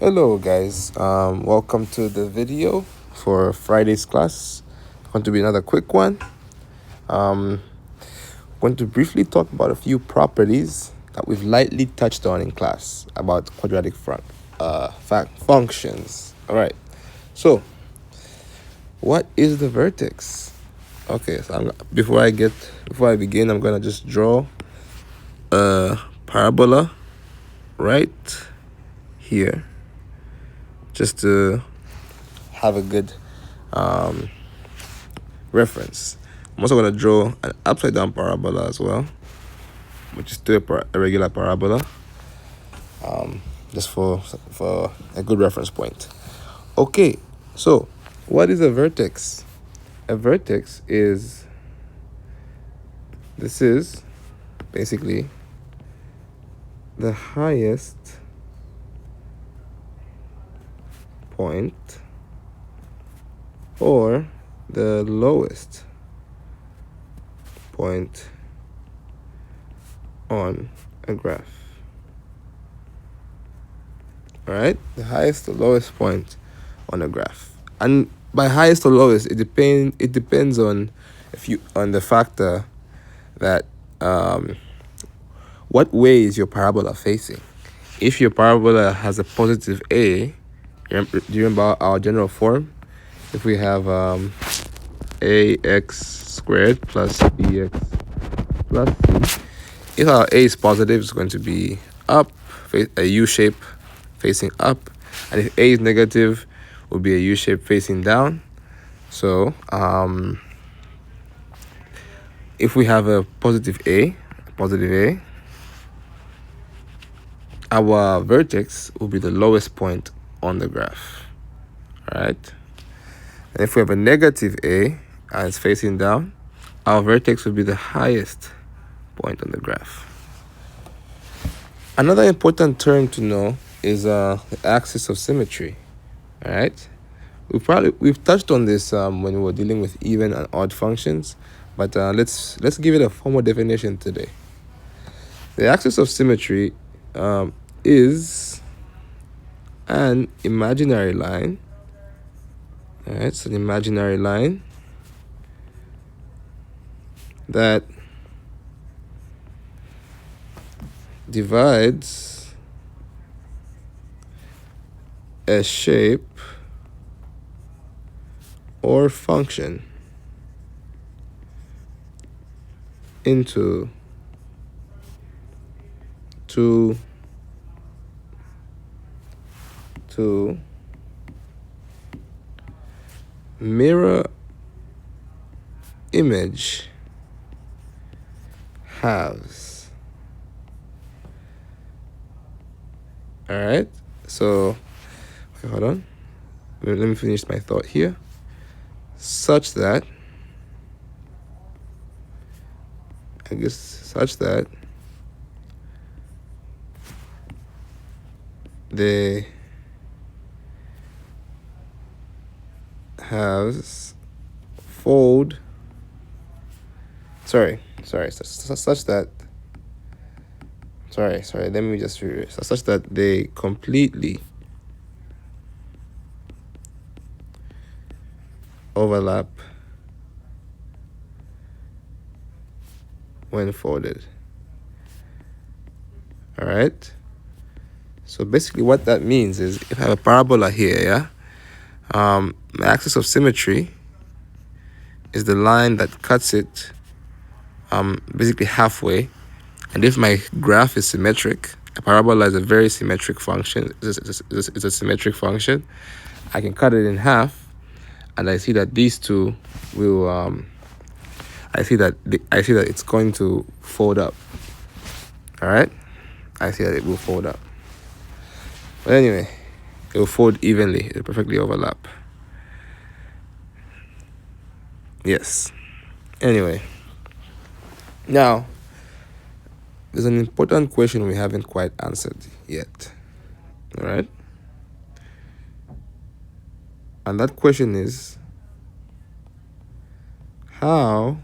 Hello guys, welcome to the video for Friday's class. Going to be another quick one. Going to briefly talk about a few properties that we've lightly touched on in class about quadratic functions. All right, so what is the vertex? Okay, so before I begin, I'm gonna just draw a parabola right here, just to have a good reference. I'm also going to draw an upside down parabola as well, which is still a regular parabola, just for a good reference point. Okay, so what is a vertex? A vertex is basically the highest point or the lowest point on a graph. All right, the highest or lowest point on a graph. And by highest or lowest, it depends on the factor that what way is your parabola facing. If your parabola has a positive a, do you remember our general form? If we have ax squared plus bx plus c, if our a is positive, it's going to be up, a u shape facing up, and if a is negative, it will be a u shape facing down. So if we have a positive a, our vertex will be the lowest point on the graph. All right. And if we have a negative a and it's facing down, our vertex will be the highest point on the graph. Another important term to know is the axis of symmetry. All right. We've touched on this when we were dealing with even and odd functions, but let's give it a formal definition today. The axis of symmetry is an imaginary line. All right, it's an imaginary line that divides a shape or function into two mirror image halves. All right, so okay, hold on, let me finish my thought here. Such that they halves fold. Such that. Let me just read. Such that they completely overlap when folded. All right. So basically, what that means is, if I have a parabola here, yeah, the axis of symmetry is the line that cuts it basically halfway. And if my graph is symmetric, a parabola is a very symmetric function. It's a symmetric function. I can cut it in half, and I see that these two will. I see that it's going to fold up. All right, I see that it will fold up. But anyway, it will fold evenly. It will perfectly overlap. Yes. Anyway, now there's an important question we haven't quite answered yet. All right? And that question is, how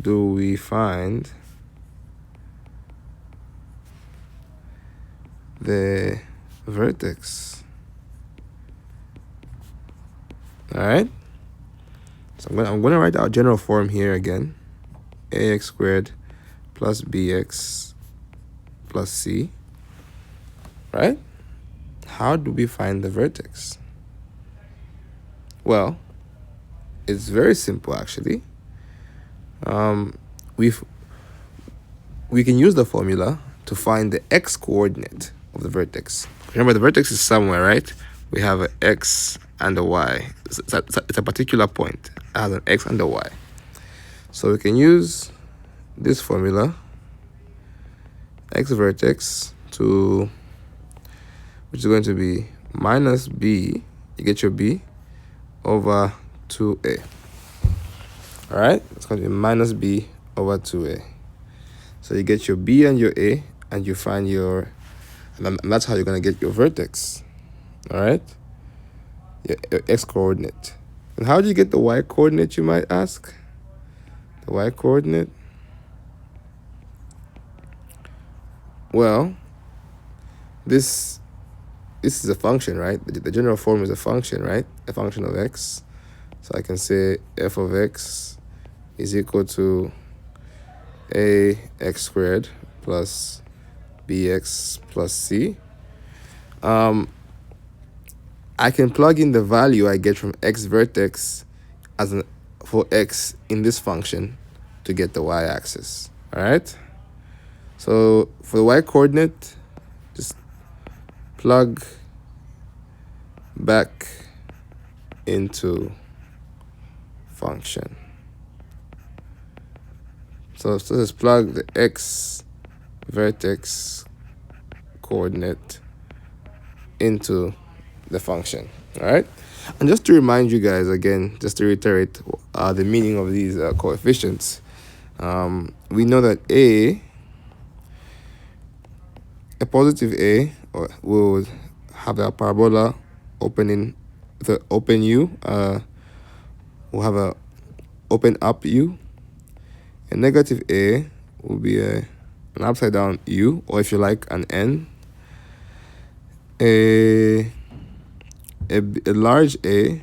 do we find the vertex All right. So I'm gonna write our general form here again. Ax squared plus bx plus c. Right? How do we find the vertex? Well, it's very simple actually. We can use the formula to find the x coordinate of the vertex. Remember, the vertex is somewhere, right? We have an x and a y. It's a particular point. It has an x and a y. So we can use this formula, x vertex, which is going to be minus b, you get your b, over 2a. All right? It's going to be minus b over 2a. So you get your b and your a, and you find and that's how you're going to get your vertex. All right? Your x coordinate. And how do you get the y coordinate, you might ask? The y coordinate? Well, this is a function, right? The general form is a function, right? A function of x. So I can say f of x is equal to ax squared plus bx plus c. I can plug in the value I get from x vertex for x in this function to get the y-axis. All right? So for the y-coordinate, just plug back into function. So let's plug the x vertex coordinate into the function. All right? And just to remind you guys again, just to reiterate the meaning of these coefficients, we know that a positive a will have a parabola open u, will have a open up u. A negative a will be an upside down u, or if you like, an n. A large a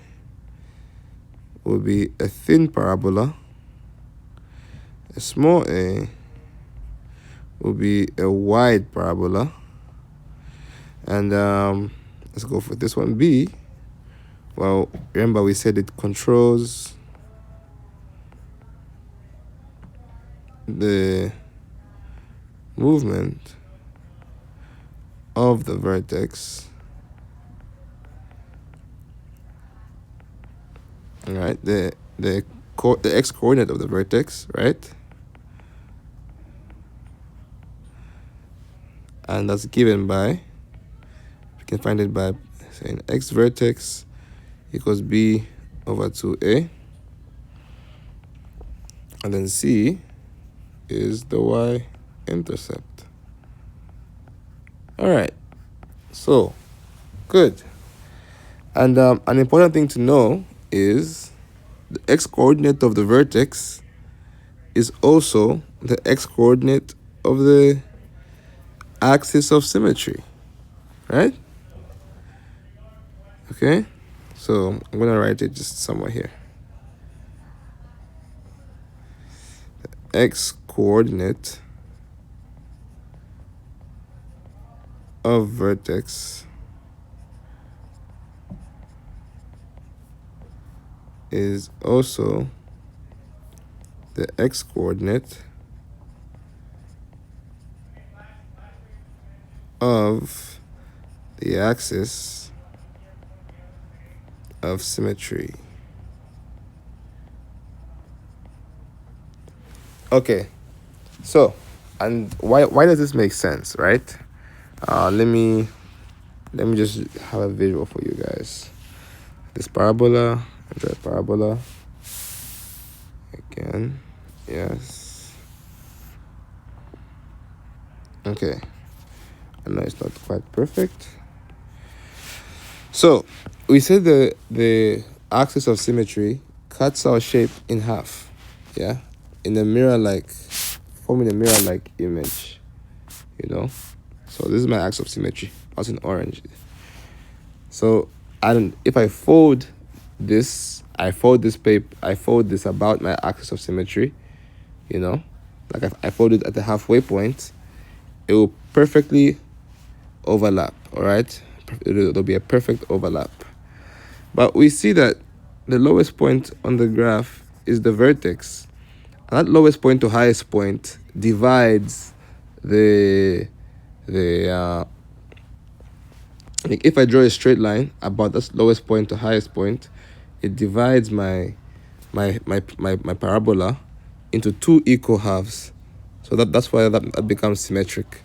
will be a thin parabola. A small a will be a wide parabola. And let's go for this one, b. Well, remember we said it controls the movement of the vertex. All right, the x coordinate of the vertex, right? And that's given by, we can find it by saying x vertex equals b over 2a, and then c is the y-intercept. All right, so good. And an important thing to know is the x-coordinate of the vertex is also the x-coordinate of the axis of symmetry, right? Okay, so I'm going to write it just somewhere here. The x-coordinate of vertex is also the x-coordinate of the axis of symmetry. Okay, so, and why does this make sense, right? Let me just have a visual for you guys. This parabola, and that parabola. Again, yes. Okay, I know it's not quite perfect. So we said the axis of symmetry cuts our shape in half, yeah, in a mirror-like, forming a mirror-like image, you know. So this is my axis of symmetry. I was in orange. So if I fold this, I fold this about my axis of symmetry, you know, like if I fold it at the halfway point, it will perfectly overlap, all right? There'll be a perfect overlap. But we see that the lowest point on the graph is the vertex. And that lowest point to highest point divides like if I draw a straight line about this lowest point to highest point, it divides my parabola into two equal halves. So that's why that becomes symmetric.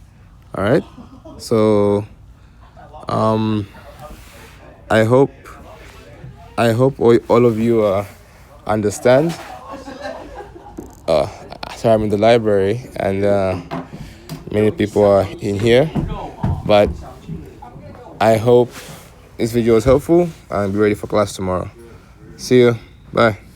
All right. So I hope all of you understand. Sorry, I'm in the library and many people are in here, but I hope this video was helpful and be ready for class tomorrow. See you. Bye.